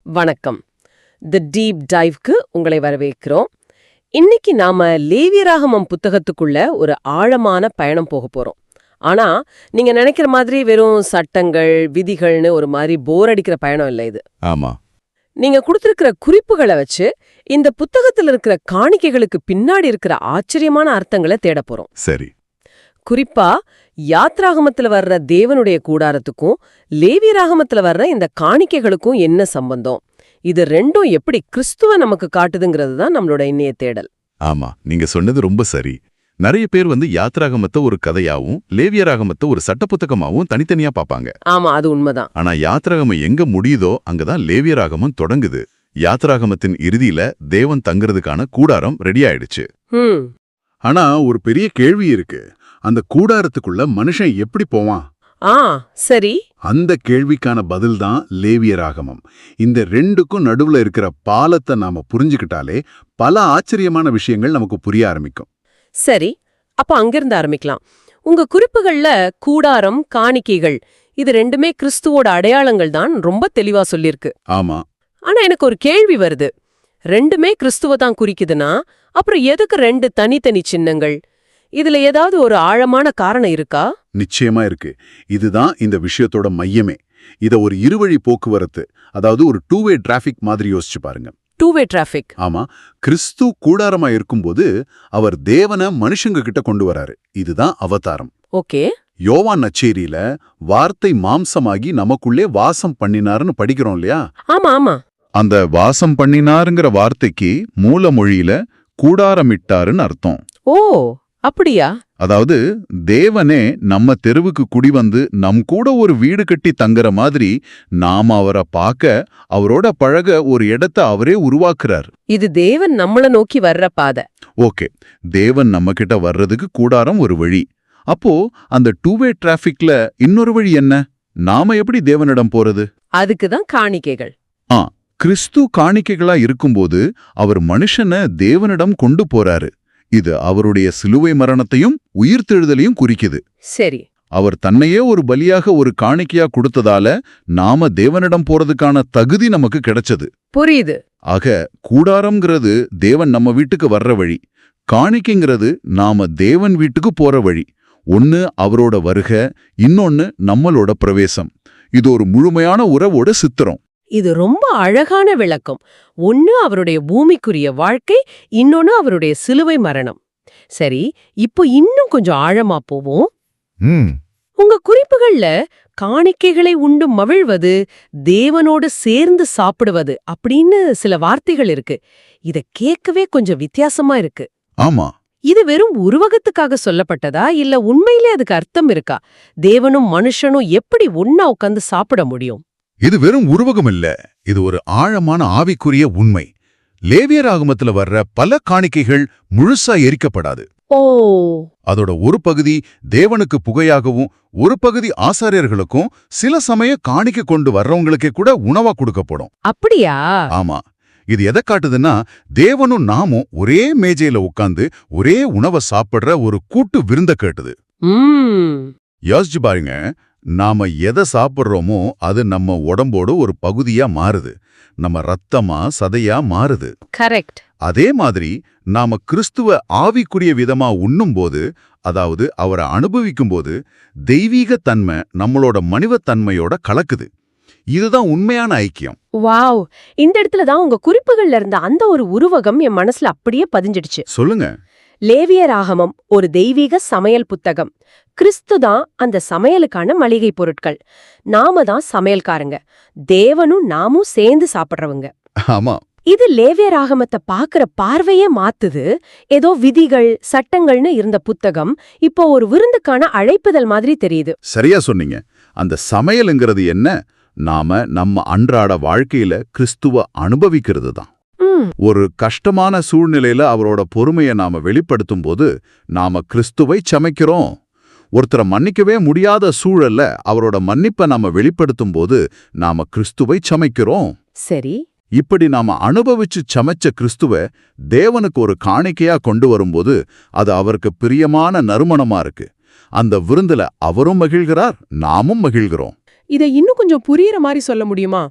வணக்கம். தி டீப் டைவ்க்கு உங்களை வரவேற்கிறோம். இன்னைக்கு நாம லேவியராகமம் புத்தகத்துக்குள்ள ஒரு ஆழமான பயணம் போக போறோம். ஆனா நீங்க நினைக்கிற மாதிரி வெறும் சட்டங்கள் விதிகள்னு ஒரு மாதிரி போர் அடிக்கிற பயணம் இல்லை இது. ஆமா. நீங்க கொடுத்திருக்கிற குறிப்புகளை வச்சு இந்த புத்தகத்துல இருக்கிற காணிக்கைகளுக்கு பின்னாடி இருக்கிற ஆச்சரியமான அர்த்தங்களை தேட போறோம். சரி. குறிப்பா யாத்ராகமத்துல வர்ற தேவனுடைய கூடாரத்துக்கும் லேவியராகமத்துல வர்ற இந்த காணிக்கைகளுக்கும் என்ன சம்பந்தம், இது ரெண்டும் எப்படி கிறிஸ்துவ நமக்கு காட்டுதுங்கிறது தான் நம்மளோட இன்னைய தேடல். ஆமா, நீங்க சொன்னது ரொம்ப சரி. நிறைய பேர் யாத்ராகமத்தை ஒரு கதையாவும் லேவியராகமத்தை ஒரு சட்ட புத்தகமாவும் தனித்தனியா பாப்பாங்க. ஆமா, அது உண்மைதான். ஆனா யாத்ராகமம் எங்க முடியுதோ அங்கதான் லேவியராகமம் தொடங்குது. யாத்ராகமத்தின் இறுதியில தேவன் தங்குறதுக்கான கூடாரம் ரெடி ஆயிடுச்சு. ஆனா ஒரு பெரிய கேள்வி இருக்கு. அந்த கூடாரத்துக்குள்ள மனுஷன் எப்படி போவான்? சரி. அந்த கேள்விக்கான பதில் தான் லேவியராகமம். இந்த ரெண்டுக்கும் நடுவுல இருக்கிற பாலத்தை நாம புரிஞ்சுக்கிட்டாலே பல ஆச்சரியமான விஷயங்கள் நமக்கு புரிய ஆரம்பிக்கும். சரி, அப்ப அங்கிருந்து ஆரம்பிக்கலாம். உங்க குறிப்புகள்ல கூடாரம், காணிக்கைகள் இது ரெண்டுமே கிறிஸ்துவோட அடையாளங்கள் தான் ரொம்ப தெளிவா சொல்லிருக்கு. ஆமா. ஆனா எனக்கு ஒரு கேள்வி வருது. ரெண்டுமே கிறிஸ்துவ தான் குறிக்குதுன்னா அப்புறம் எதுக்கு ரெண்டு தனித்தனி சின்னங்கள்? இதுல ஏதாவது ஒரு ஆழமான காரணம் இருக்கா? நிச்சயமா இருக்கு. இதுதான் இந்த விஷயத்தோட மையமே. இத ஒரு இருவழி போக்குவரத்து, அதாவது ஒரு டூ-வே டிராஃபிக் மாதிரி யோசிச்சு பாருங்க. டூ-வே டிராஃபிக். ஆமா. கிறிஸ்து கூடாரமா இருக்கும்போது அவர் தேவனை மனுஷங்க கிட்ட கொண்டு வராரு. இதுதான் அவதாரம். ஓகே. யோவான் நற்செய்தியில வார்த்தை மாம்சமாகி நமக்குள்ளே வாசம் பண்ணினாருன்னு படிக்கிறோம் இல்லையா? ஆமா ஆமா. அந்த வாசம் பண்ணினாருங்கிற வார்த்தைக்கு மூல மொழியில கூடாரமிட்டாருன்னு அர்த்தம். ஓ, அப்படியா? அதாவது தேவனே நம்ம தெருவுக்கு குடி வந்து நம் கூட ஒரு வீடு கட்டி தங்குற மாதிரி நாம அவரை பார்க்க, அவரோட பழக ஒரு இடத்தை அவரே உருவாக்குறார். இது தேவன் நம்மள நோக்கி வர்ற பாதை. ஓகே, தேவன் நம்ம கிட்ட வர்றதுக்கு கூடாரம் ஒரு வழி. அப்போ அந்த டூ-வே டிராஃபிக்ல இன்னொரு வழி என்ன? நாம எப்படி தேவனிடம் போறது? அதுக்குதான் காணிக்கைகள். கிறிஸ்து காணிக்கைகளா இருக்கும்போது அவர் மனுஷனை தேவனிடம் கொண்டு போறாரு. இது அவருடைய சிலுவை மரணத்தையும் உயிர்த்தெழுதலையும் குறிக்குது. சரி. அவர் தன்னையே ஒரு பலியாக ஒரு காணிக்கையா கொடுத்ததால நாம தேவனிடம் போறதுக்கான தகுதி நமக்கு கிடைச்சது. புரியுது. ஆக கூடாரம்ங்கிறது தேவன் நம்ம வீட்டுக்கு வர்ற வழி, காணிக்கைங்கிறது நாம தேவன் வீட்டுக்கு போற வழி. ஒன்னு அவரோட வருக, இன்னொன்னு நம்மளோட பிரவேசம். இது ஒரு முழுமையான உறவோட சித்திரம். இது ரொம்ப அழகான விளக்கம். ஒன்னு அவருடைய பூமிக்குரிய வாழ்க்கை, இன்னொன்னு அவருடைய சிலுவை மரணம். சரி, இப்போ இன்னும் கொஞ்சம் ஆழமா போவோம். உங்க குறிப்புகள்ல காணிக்கைகளை உண்டு மகிழ்வது, தேவனோடு சேர்ந்து சாப்பிடுவது அப்படின்னு சில வார்த்தைகள் இருக்கு. இத கேட்கவே கொஞ்சம் வித்தியாசமா இருக்கு. ஆமா. இது வெறும் உருவகத்துக்காக சொல்லப்பட்டதா இல்ல உண்மையிலே அதுக்கு அர்த்தம் இருக்கா? தேவனும் மனுஷனும் எப்படி ஒன்னா உட்கார்ந்து சாப்பிட முடியும்? இது வெறும் உருவகம் இல்ல, இது ஒரு ஆழமான ஆவிக்குரிய உண்மை. லேவியராகமத்துல வர்ற பல காணிக்கைகள் முழுசா எரிக்கப்படாது. ஓ. அதோட ஒரு பகுதி தேவனுக்கு புகையாகவும் ஒரு பகுதி ஆசாரியர்களுக்கும் சில சமயம் காணிக்கை கொண்டு வர்றவங்களுக்கே கூட உணவா கொடுக்கப்படும். அப்படியா? ஆமா. இது எதை காட்டுதுன்னா தேவனும் நாமும் ஒரே மேஜையில உட்கார்ந்து ஒரே உணவை சாப்பிடுற ஒரு கூட்டு விருந்த கேட்டுது. யோசிச்சு பாருங்க, நாம எதை சாப்பிட்றோமோ அது நம்ம உடம்போட ஒரு பகுதியா மாறுது, நம்ம ரத்தமா சதையா மாறுது. கரெக்ட். அதே மாதிரி நாம கிறிஸ்துவ ஆவிக்குரிய விதமா உண்ணும்போது, அதாவது அவரை அனுபவிக்கும்போது தெய்வீக தன்மை நம்மளோட மனிதத்தன்மையோட கலக்குது. இதுதான் உண்மையான ஐக்கியம். வாவ், இந்த இடத்துல தான் உங்க குறிப்புகள்ல இருந்த அந்த ஒரு உருவகம் என் மனசுல அப்படியே பதிஞ்சிடுச்சு. சொல்லுங்க. லேவியராகமம் ஒரு தெய்வீக சமையல் புத்தகம். கிறிஸ்து தான் அந்த சமையலுக்கான மளிகை பொருட்கள். நாம தான் சமையல்காரங்க. தேவனும் நாமும் சேர்ந்து சாப்பிடுறவங்க. ஆமா. இது லேவியராகமத்தை பாக்குற பார்வையே மாத்துது. ஏதோ விதிகள் சட்டங்கள்னு இருந்த புத்தகம் இப்போ ஒரு விருந்துக்கான அழைப்புதல் மாதிரி தெரியுது. சரியா சொன்னீங்க. அந்த சமையலுங்கிறது என்ன? நாம நம்ம அன்றாட வாழ்க்கையில கிறிஸ்துவ அனுபவிக்கிறது தான். ஒரு கஷ்டமான சூழ்நிலையில அவரோட பொறுமையை நாம வெளிப்படுத்தும் போது நாம கிறிஸ்துவை சமைக்கிறோம். ஒருத்தரை மன்னிக்கவே முடியாத சூழல்ல அவரோட மன்னிப்பை நாம வெளிப்படுத்தும் போது நாம கிறிஸ்துவை சமைக்கிறோம். சரி. இப்படி நாம அனுபவிச்சு சமைச்ச கிறிஸ்துவ தேவனுக்கு ஒரு காணிக்கையா கொண்டு வரும்போது அது அவருக்கு பிரியமான நறுமணமா இருக்கு. அந்த விருந்துல அவரும் மகிழ்கிறார், நாமும் மகிழ்கிறோம். இதை இன்னும் கொஞ்சம் புரியுற மாதிரி சொல்ல முடியுமா?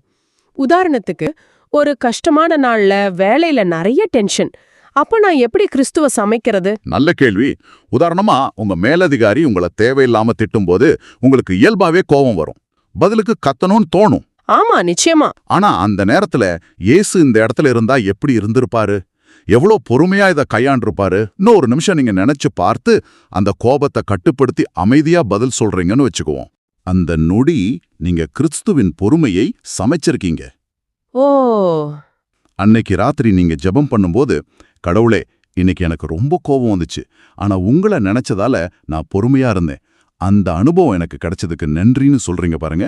உதாரணத்துக்கு ஒரு கஷ்டமான நாள்ல வேலையில நிறைய டென்ஷன், அப்ப நான் எப்படி கிறிஸ்துவ சமைக்கிறது? நல்ல கேள்வி. உதாரணமா உங்க மேலதிகாரி உங்களை தேவையில்லாம திட்டும்போது உங்களுக்கு இயல்பாவே கோபம் வரும். பதிலுக்கு கத்தணும்னு தோணும். ஆமா, நிச்சயமா. ஆனா அந்த நேரத்துல இயேசு இந்த இடத்துல இருந்தா எப்படி இருந்திருப்பாரு? எவ்வளோ பொறுமையா இதை கையாண்டிருப்பாரு? இன்னும் ஒரு நிமிஷம் நீங்க நினைச்சு பார்த்து அந்த கோபத்தை கட்டுப்படுத்தி அமைதியா பதில் சொல்றீங்கன்னு வச்சுக்குவோம். அந்த நொடி நீங்க கிறிஸ்துவின் பொறுமையை சமைச்சிருக்கீங்க. ஓ, அன்னைக்கு ராத்திரி நீங்க ஜெபம் பண்ணும்போது, கடவுளே, இன்னைக்கு எனக்கு ரொம்ப கோபம் வந்துச்சு, ஆனா உங்களை நினைச்சதால நான் பொறுமையா இருந்தேன், அந்த அனுபவம் எனக்கு கிடைச்சதுக்கு நன்றின்னு சொல்றீங்க பாருங்க.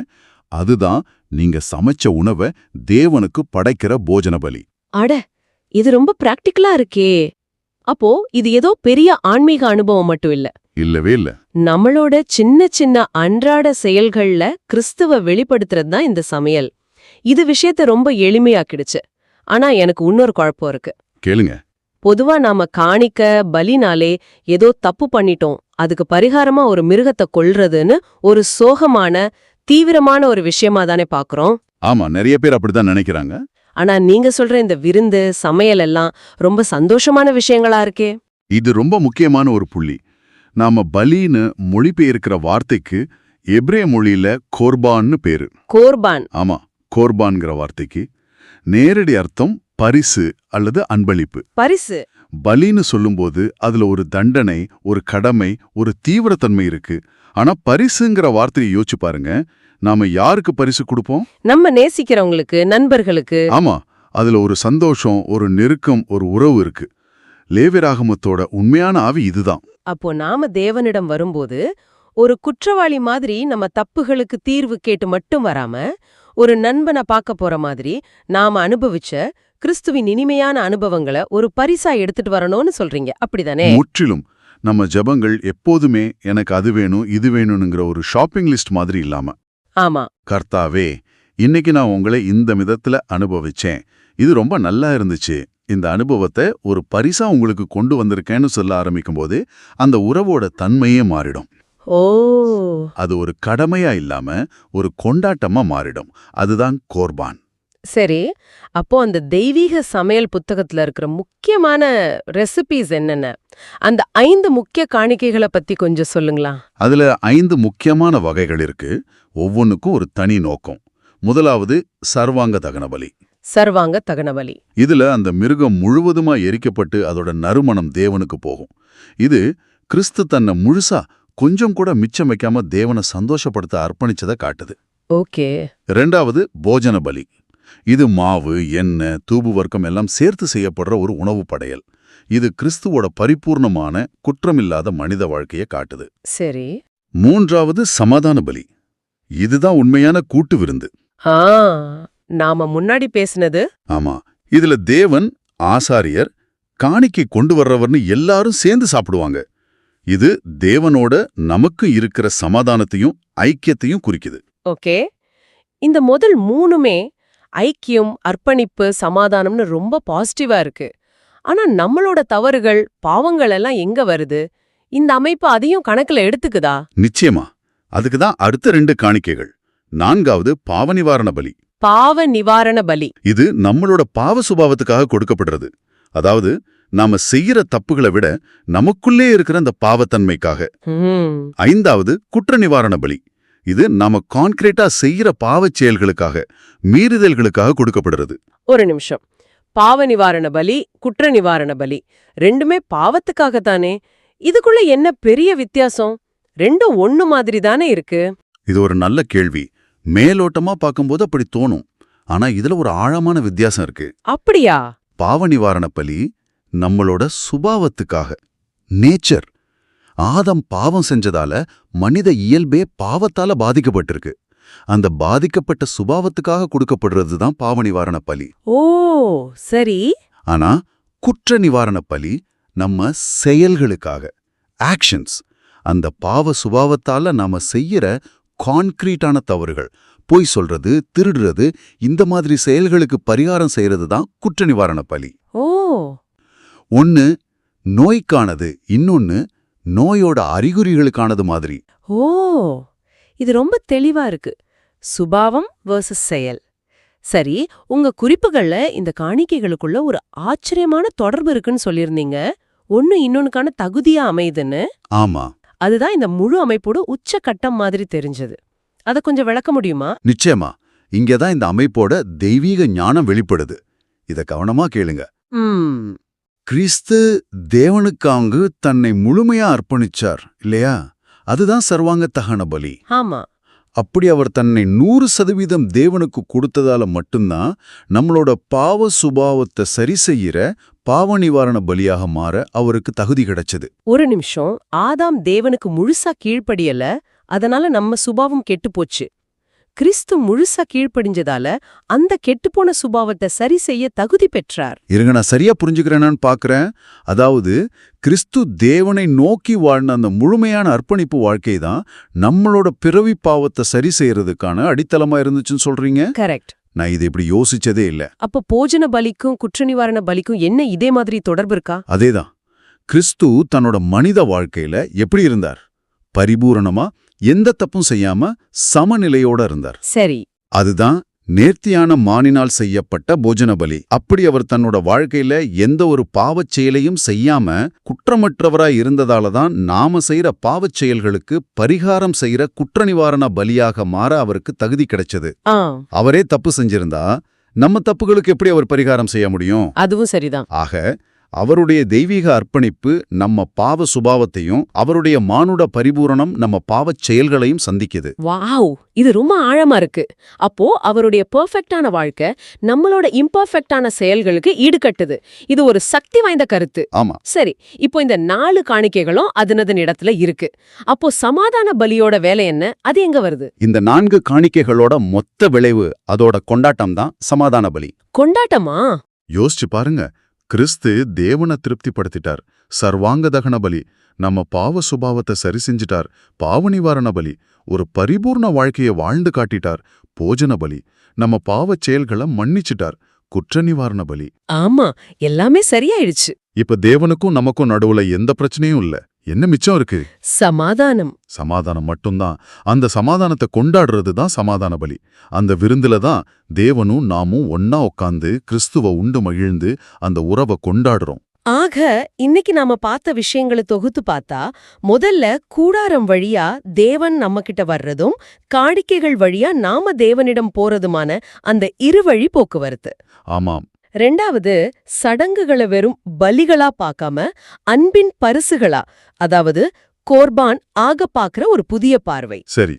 அதுதான் நீங்க சமைச்ச உணவை தேவனுக்கு படைக்கிற போஜன பலி. அட, இது ரொம்ப பிராக்டிக்கலா இருக்கே. அப்போ இது ஏதோ பெரிய ஆன்மீக அனுபவம் மட்டும் இல்ல, இல்லவே இல்ல. நம்மளோட சின்ன சின்ன அன்றாட செயல்கள்ல கிறிஸ்துவ வெளிப்படுத்துறது தான் இந்த சமையல். இது விஷயத்த ரொம்ப எளிமையாக்கிடுச்சு. ஆனா எனக்கு இன்னொரு குழப்பம் இருக்கு. கேளுங்க. பொதுவா நாம காணிக்க பலினாலே ஏதோ தப்பு பண்ணிட்டோம், அதுக்கு பரிகாரமா ஒரு மிருகத்தை கொல்றதுன்னு ஒரு சோகமான தீவிரமான ஒரு விஷயமா தானே பாக்குறோம். ஆமா, நிறைய பேர் அப்படிதான் நினைக்கிறாங்க. ஆனா நீங்க சொல்ற இந்த விருந்து சமையல் எல்லாம் ரொம்ப சந்தோஷமான விஷயங்களா இருக்கே. இது ரொம்ப முக்கியமான ஒரு புள்ளி. நாம பலின்னு மொழிபெயர்க்கிற வார்த்தைக்கு எபிரேய மொழியில கோர்பான்னு பேரு. கோர்பான். ஆமா, கோர்பான்ங்கிற வார்த்தைக்கு நேரடி அர்த்தம் பரிசு அல்லது அன்பளிப்பு. பரிசு. பலின்னு சொல்லும்போது அதுல ஒரு தண்டனை, ஒரு கடமை, ஒரு தீவிரத்தன்மை இருக்கு. ஆனா பரிசுங்கிற வார்த்தையை யோசிச்சு பாருங்க. நாம யாருக்கு பரிசு கொடுப்போம்? நம்ம நேசிக்கிறவங்களுக்கு, நண்பர்களுக்கு. ஆமா, அதுல ஒரு சந்தோஷம், ஒரு நெருக்கம், ஒரு உறவு இருக்கு. லேவியராகமத்தோட உண்மையான ஆவி இதுதான். அப்போ நாம தேவனிடம் வரும்போது ஒரு குற்றவாளி மாதிரி நம்ம தப்புகளுக்கு தீர்வு கேட்டு மட்டும் வராம, ஒரு நண்பனை பார்க்க போற மாதிரி நாம அனுபவிச்ச கிறிஸ்துவின் இனிமையான அனுபவங்களை ஒரு பரிசா எடுத்துட்டு வரணும்னு சொல்றீங்க, அப்படிதானே? முற்றிலும். நம்ம ஜெபங்கள் எப்போதுமே எனக்கு அது வேணும், இது வேணும்ங்கிற ஒரு ஷாப்பிங் லிஸ்ட் மாதிரி இல்லாம, ஆமா, கர்த்தாவே, இன்னைக்கு நான் உங்களை இந்த விதத்துல அனுபவிச்சேன், இது ரொம்ப நல்லா இருந்துச்சு, இந்த அனுபவத்தை ஒரு பரிசா உங்களுக்கு கொண்டு வந்திருக்கேன்னு சொல்ல ஆரம்பிக்கும் போது அந்த உறவோட தன்மையே மாறிடும். ஓ, அது ஒரு கடமையா இல்லாம ஒரு கொண்டாட்டமா மாறிடும். அதுதான் கோர்பான். சரி. அப்போ அந்த தெய்வீக சமையல் புத்தகத்துல இருக்கிற முக்கியமான ரெசிபீஸ் என்னென்ன? அந்த 5 முக்கிய காணிக்கைகளை பத்தி கொஞ்சம் சொல்லுங்களா? அதுல 5 முக்கியமான வகைகள் இருக்கு. ஒவ்வொன்றுக்கும் ஒரு தனி நோக்கம். முதலாவது சர்வாங்க தகனபலி. சர்வாங்க தகனபலி. இதுல அந்த மிருகம் முழுவதுமா எரிக்கப்பட்டு அதோட நறுமணம் தேவனுக்கு போகும். இது கிறிஸ்து தன்னை முழுசா கொஞ்சம் கூட மிச்சம் வைக்காம தேவனை சந்தோஷப்படுத்த அர்ப்பணிச்சதை காட்டுது. ஓகே. ரெண்டாவது போஜன பலி. இது மாவு, எண்ணெய், தூபு வர்க்கம் எல்லாம் சேர்த்து செய்யப்படுற ஒரு உணவு படையல். இது கிறிஸ்துவோட பரிபூர்ணமான குற்றமில்லாத மனித வாழ்க்கையை காட்டுது. சரி. மூன்றாவது சமாதான பலி. இதுதான் உண்மையான கூட்டு விருந்து. நாம முன்னாடி பேசினது. ஆமா, இதுல தேவன், ஆசாரியர், காணிக்கை கொண்டு வர்றவர்னு எல்லாரும் சேர்ந்து சாப்பிடுவாங்க. இது தேவனோட நமக்கு இருக்கிற சமாதானத்தையும் ஐக்கியத்தையும் குறிக்குது. ஓகே. இந்த முதல் 3மே ஐக்கியம், அர்ப்பணிப்பு, சமாதானம்னு ரொம்ப பாசிட்டிவா இருக்கு. ஆனா நம்மளோட தவறுகள், பாவங்கள் எல்லாம் எங்க வருது? இந்த அமைப்பு அதையும் கணக்குல எடுத்துக்குதா? நிச்சயமா. அதுக்கு தான் அடுத்த 2 காணிக்கைகள். 4வது பாவ நிவாரண பலி. பாவ நிவாரண பலி. இது நம்மளோட பாவ சுபாவத்துக்காக கொடுக்கப்படுறது. அதாவது நாம செய்யற தப்புகளை விட நமக்குள்ளே இருக்கிற அந்த பாவத்தன்மைக்காக. 5வது குற்ற நிவாரண பலி. இது நாம கான்கிரீட்டா செய்யற பாவச் செயல்களுக்காக, மீறுதல்களுக்காக கொடுக்கப்படுறது. ஒரு நிமிஷம். பாவ நிவாரண பலி, குற்ற நிவாரண பலி 2மே பாவத்துக்காகத்தானே? இதுக்குள்ள என்ன பெரிய வித்தியாசம்? 2ம் ஒண்ணு மாதிரி தானே இருக்கு. இது ஒரு நல்ல கேள்வி. மேலோட்டமா பார்க்கும்போது அப்படி தோணும். ஆனா இதுல ஒரு ஆழமான வித்தியாசம் இருக்கு. அப்படியா? பாவ நிவாரண பலி நம்மளோட சுபாவத்துக்காக, நேச்சர். ஆதம் பாவம் செஞ்சதால மனித இயல்பே பாவத்தால பாதிக்கப்பட்டிருக்கு. அந்த பாதிக்கப்பட்ட சுபாவத்துக்காக கொடுக்கப்படுறது தான் பாவ நிவாரண பலி. ஓ, சரி. ஆனா குற்ற நிவாரண பலி நம்ம செயல்களுக்காக, ஆக்ஷன்ஸ். அந்த பாவ சுபாவத்தால நாம செய்யற கான்கிரீட்டான தவறுகள், பொய் சொல்றது, திருடுறது, இந்த மாதிரி செயல்களுக்கு பரிகாரம் செய்யறது தான் குற்ற நிவாரண பலி. ஓ. ஒன்னு நோய்க்கானது, இன்னொன்னு நோயோட அறிகுறிகளுக்கானது மாதிரி. ஓ, இது ரொம்ப தெளிவா இருக்கு. சுபாவம் வெர்சஸ் செயல். சரி, உங்க குறிப்புகள்ல இந்த காணிக்கைகளுக்குள்ள ஒரு ஆச்சரியமான தொடர்பு இருக்குன்னு சொல்லியிருந்தீங்க. ஒண்ணு இன்னொன்னுக்கான தகுதியா அமையுதுன்னு. ஆமா, அதுதான் இந்த முழு அமைப்போட உச்சகட்டம் மாதிரி தெரிஞ்சது. அத கொஞ்சம் விளக்க முடியுமா? நிச்சயமா. இங்கதான் இந்த அமைப்போட தெய்வீக ஞானம் வெளிப்படுது. இத கவனமா கேளுங்க. கிறிஸ்து தேவனுக்காங்கு தன்னை முழுமையா அர்ப்பணிச்சார் இல்லையா? அதுதான் சர்வாங்க தகன பலி. ஆமா. அப்படி அவர் தன்னை 100% தேவனுக்கு கொடுத்ததால மட்டும்தான் நம்மளோட பாவ சுபாவத்தை சரி செய்யற பாவ நிவாரண பலியாக மாற அவருக்கு தகுதி கிடைச்சது. ஒரு நிமிஷம். ஆதாம் தேவனுக்கு முழுசா கீழ்ப்படியல, அதனால நம்ம சுபாவம் கெட்டுப்போச்சு. கிறிஸ்து முழுசா கீழ்ப்படிஞ்சதால அந்த கெட்டுப்போன சுபாவத்தை சரி செய்ய தகுதி பெற்றார். இருங்க, நான் சரியா புரிஞ்சுக்கிறேனான்னு பாக்குறேன். அதாவது கிறிஸ்து தேவனை நோக்கி வாழ்ந்த அந்த முழுமையான அர்ப்பணிப்பு வாழ்க்கை தான் நம்மளோட பிறவி பாவத்தை சரி செய்யறதுக்கான அடித்தளமா இருந்துச்சுன்னு சொல்றீங்க? கரெக்ட். நான் இதை இப்படி யோசிச்சதே இல்ல. அப்ப போஜன பலிக்கும் குற்ற நிவாரண பலிக்கும் என்ன இதே மாதிரி தொடர்பு இருக்கா? அதேதான். கிறிஸ்து தன்னோட மனித வாழ்க்கையில எப்படி இருந்தார்? பரிபூரணமா எந்த தப்பும் செய்யாம சமநிலையோட இருந்தார். சரி. அதுதான் நேர்த்தியான மானினால் செய்யப்பட்ட போஜன பலி. அப்படி அவர் தன்னோட வாழ்க்கையில எந்த ஒரு பாவச் செயலையும் செய்யாம குற்றமற்றவராய் இருந்ததால தான் நாம செய்யற பாவச் செயல்களுக்கு பரிகாரம் செய்யற குற்ற நிவாரண பலியாக மாற அவருக்கு தகுதி கிடைச்சது. அவரே தப்பு செஞ்சிருந்தா நம்ம தப்புகளுக்கு எப்படி அவர் பரிகாரம் செய்ய முடியும்? அதுவும் சரிதான். ஆக அவருடைய தெய்வீக அர்ப்பணிப்பு நம்ம பாவ சுபாவத்தையும் அவருடைய மானுட பரிபூரணம் நம்ம பாவச் செயல்களையும் சந்திக்குது. வாவ், இது ரொம்ப ஆழமா இருக்கு. அப்போ அவருடைய பெர்ஃபெக்ட்டான வாழ்க்கை நம்மளோட இம்பர்ஃபெக்ட்டான செயல்களுக்கு ஈடுகட்டுது. இது ஒரு சக்தி வாய்ந்த கருத்து. ஆமா. சரி, இப்போ இந்த 4 காணிக்கைகளும் அதனதன் இடத்துல இருக்கு. அப்போ சமாதான பலியோட வேலை என்ன? அது எங்க வருது? இந்த 4 காணிக்கைகளோட மொத்த விளைவு, அதோட கொண்டாட்டம் தான் சமாதான பலி. கொண்டாட்டமா? யோசிச்சு பாருங்க. கிறிஸ்து தேவனை திருப்திப்படுத்திட்டார். சர்வாங்க தகன பலி. நம்ம பாவ சுபாவத்தை சரி செஞ்சிட்டார். பாவ நிவாரண பலி. ஒரு பரிபூர்ண வாழ்க்கையை வாழ்ந்து காட்டிட்டார். போஜன பலி. நம்ம பாவச் செயல்களை மன்னிச்சிட்டார். குற்ற நிவாரண பலி. ஆமா, எல்லாமே சரியாயிடுச்சு. இப்ப தேவனுக்கும் நமக்கும் நடுவுல எந்த பிரச்சனையும் இல்ல. என்ன மிச்சம் இருக்கு? சமாதானம். சமாதானம் மட்டும்தான். அந்த சமாதானத்தை கொண்டாடுறது தான் சமாதான பலி. அந்த விருந்துல தான் தேவனும் நாமும் ஒன்னா உட்கார்ந்து கிறிஸ்துவ உண்டு மகிழ்ந்து அந்த உறவை கொண்டாடுறோம். ஆக இன்னைக்கு நாம பார்த்த விஷயங்களை தொகுத்து பார்த்தா, முதல்ல கூடாரம் வழியா தேவன் நம்ம கிட்ட வர்றதும் காணிக்கைகள் வழியா நாம தேவனிடம் போறதுமான அந்த இருவழி போக்குவரத்து. ஆமாம். 2வது, சடங்குகளை வெறும் பலிகளா பார்க்காம அன்பின் பரிசுகளா, அதாவது கோர்பான் ஆக பார்க்கிற ஒரு புதிய பார்வை. சரி.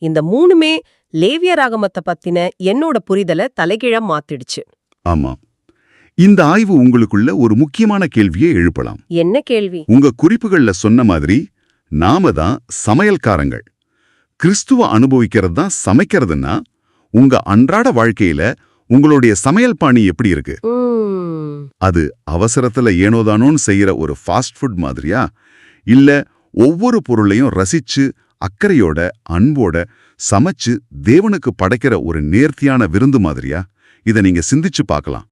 இந்த 3மே லேவியராகமத்தை பத்தின என்னோட புரிதலை தலைகீழா மாத்திடுச்சு. ஆமா. இந்த ஆய்வு உங்களுக்குள்ள ஒரு முக்கியமான கேள்வியை எழுப்பலாம். என்ன கேள்வி? உங்க குறிப்புகள்ல சொன்ன மாதிரி நாம தான் சமையல்காரங்கள். கிறிஸ்துவ அனுபவிக்கிறது தான் சமைக்கிறதுன்னா, உங்க அன்றாட வாழ்க்கையில உங்களுடைய சமையல் பாணி எப்படி இருக்கு? அது அவசரத்துல ஏனோதானோன்னு செய்யற ஒரு ஃபாஸ்ட் ஃபுட் மாதிரியா, இல்ல ஒவ்வொரு பொருளையும் ரசிச்சு அக்கறையோட அன்போட சமைச்சு தேவனுக்கு படைக்கிற ஒரு நேர்த்தியான விருந்து மாதிரியா? இதை நீங்க சிந்திச்சு பார்க்கலாம்.